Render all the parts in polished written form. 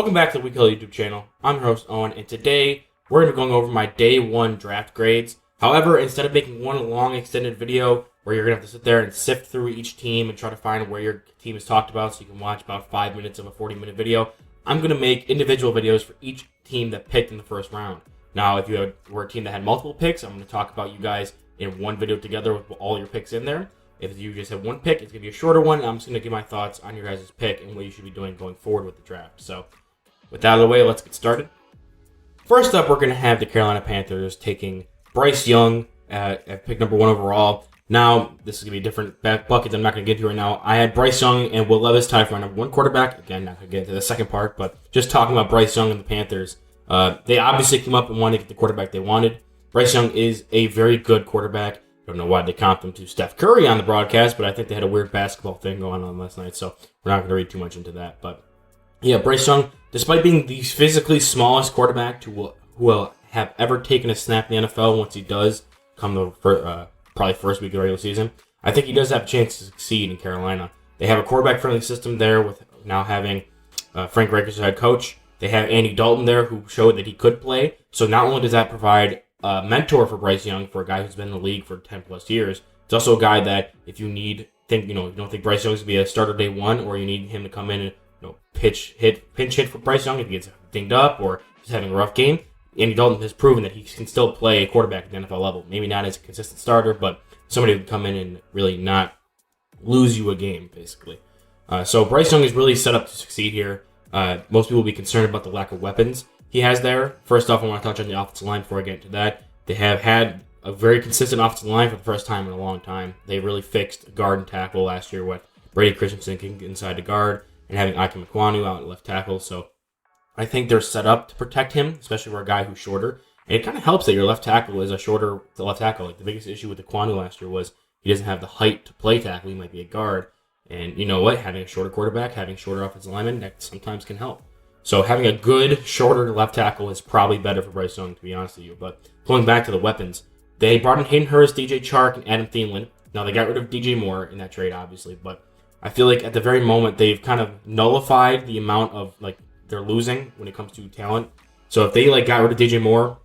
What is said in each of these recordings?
Welcome back to the Huddle YouTube channel. I'm your host, Owen, and today we're going to be going over my day one draft grades. However, instead of making one long extended video where you're going to have to sit there and sift through each team and try to find where your team is talked about so you can watch about 5 minutes of a 40-minute video, I'm going to make individual videos for each team that picked in the first round. Now, if you were a team that had multiple picks, I'm going to talk about you guys in one video together with all your picks in there. If you just have one pick, it's going to be a shorter one. I'm just going to give my thoughts on your guys' pick and what you should be doing going forward with the draft. So, with that out of the way, let's get started. First up, we're going to have the Carolina Panthers taking Bryce Young at pick number 1 overall. Now, this is going to be a different bucket I'm not going to get into right now. I had Bryce Young and Will Levis tied for my number 1 quarterback. Again, not going to get into the second part, but just talking about Bryce Young and the Panthers. They obviously came up and wanted to get the quarterback they wanted. Bryce Young is a very good quarterback. I don't know why they comped him to Steph Curry on the broadcast, but I think they had a weird basketball thing going on last night, so we're not going to read too much into that. But yeah, Bryce Young, despite being the physically smallest quarterback who will have ever taken a snap in the NFL once he does come the probably first week of the regular season, I think he does have a chance to succeed in Carolina. They have a quarterback-friendly system there with now having Frank Reich as head coach. They have Andy Dalton there who showed that he could play. So not only does that provide a mentor for Bryce Young, for a guy who's been in the league for 10-plus years, it's also a guy that if you you don't think Bryce Young's going to be a starter day one, or you need him to come in and pinch hit for Bryce Young if he gets dinged up or he's having a rough game. Andy Dalton has proven that he can still play a quarterback at the NFL level. Maybe not as a consistent starter, but somebody who can come in and really not lose you a game, basically. So Bryce Young is really set up to succeed here. Most people will be concerned about the lack of weapons he has there. First off, I want to touch on the offensive line before I get into that. They have had a very consistent offensive line for the first time in a long time. They really fixed guard and tackle last year with Brady Christensen kicking inside the guard and having Ike McQuanu out at left tackle. So I think they're set up to protect him, especially for a guy who's shorter. And it kind of helps that your left tackle is a shorter left tackle. Like the biggest issue with McQuanu last year was he doesn't have the height to play tackle. He might be a guard. And you know what? Having a shorter quarterback, having shorter offensive linemen, that sometimes can help. So having a good, shorter left tackle is probably better for Bryce Young, to be honest with you. But going back to the weapons, they brought in Hayden Hurst, DJ Chark, and Adam Thielen. Now, they got rid of DJ Moore in that trade, obviously. But I feel like at the very moment, they've kind of nullified the amount of, they're losing when it comes to talent. So if they, got rid of DJ Moore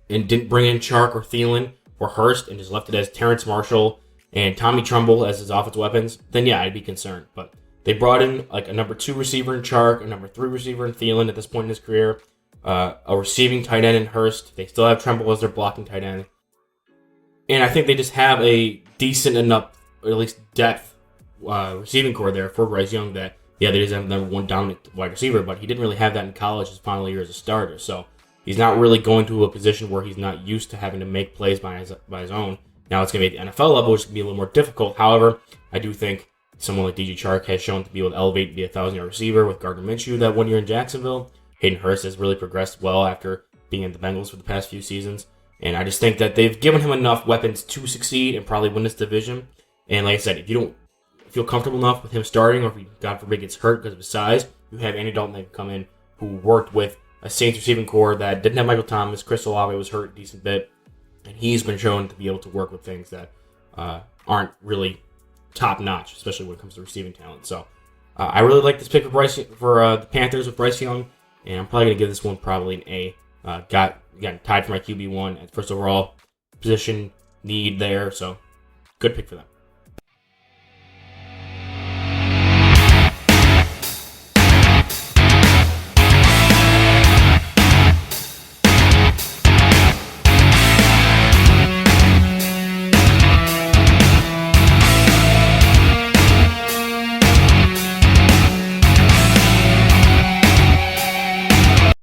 and didn't bring in Chark or Thielen or Hurst and just left it as Terrence Marshall and Tommy Trumbull as his offensive weapons, then yeah, I'd be concerned. But they brought in a number 2 receiver in Chark, a number 3 receiver in Thielen at this point in his career, a receiving tight end in Hurst. They still have Trumbull as their blocking tight end. And I think they just have a decent enough, or at least depth, receiving core there for Bryce Young that, yeah, they just have number 1 dominant wide receiver, but he didn't really have that in college his final year as a starter. So he's not really going to a position where he's not used to having to make plays by his own. Now it's going to be at the NFL level, which is going to be a little more difficult. However, I do think someone like DJ Chark has shown to be able to elevate to be a 1,000-yard receiver with Gardner Minshew that 1 year in Jacksonville. Hayden Hurst has really progressed well after being in the Bengals for the past few seasons. And I just think that they've given him enough weapons to succeed and probably win this division. And like I said, if you don't feel comfortable enough with him starting, or if he, God forbid, gets hurt because of his size, you have Andy Dalton that can come in who worked with a Saints receiving core that didn't have Michael Thomas. Chris Olave was hurt a decent bit. And he's been shown to be able to work with things that aren't really top-notch, especially when it comes to receiving talent. So I really like this pick for the Panthers with Bryce Young, and I'm probably going to give this one probably an A. Got tied for my QB1 at first overall position need there, so good pick for them.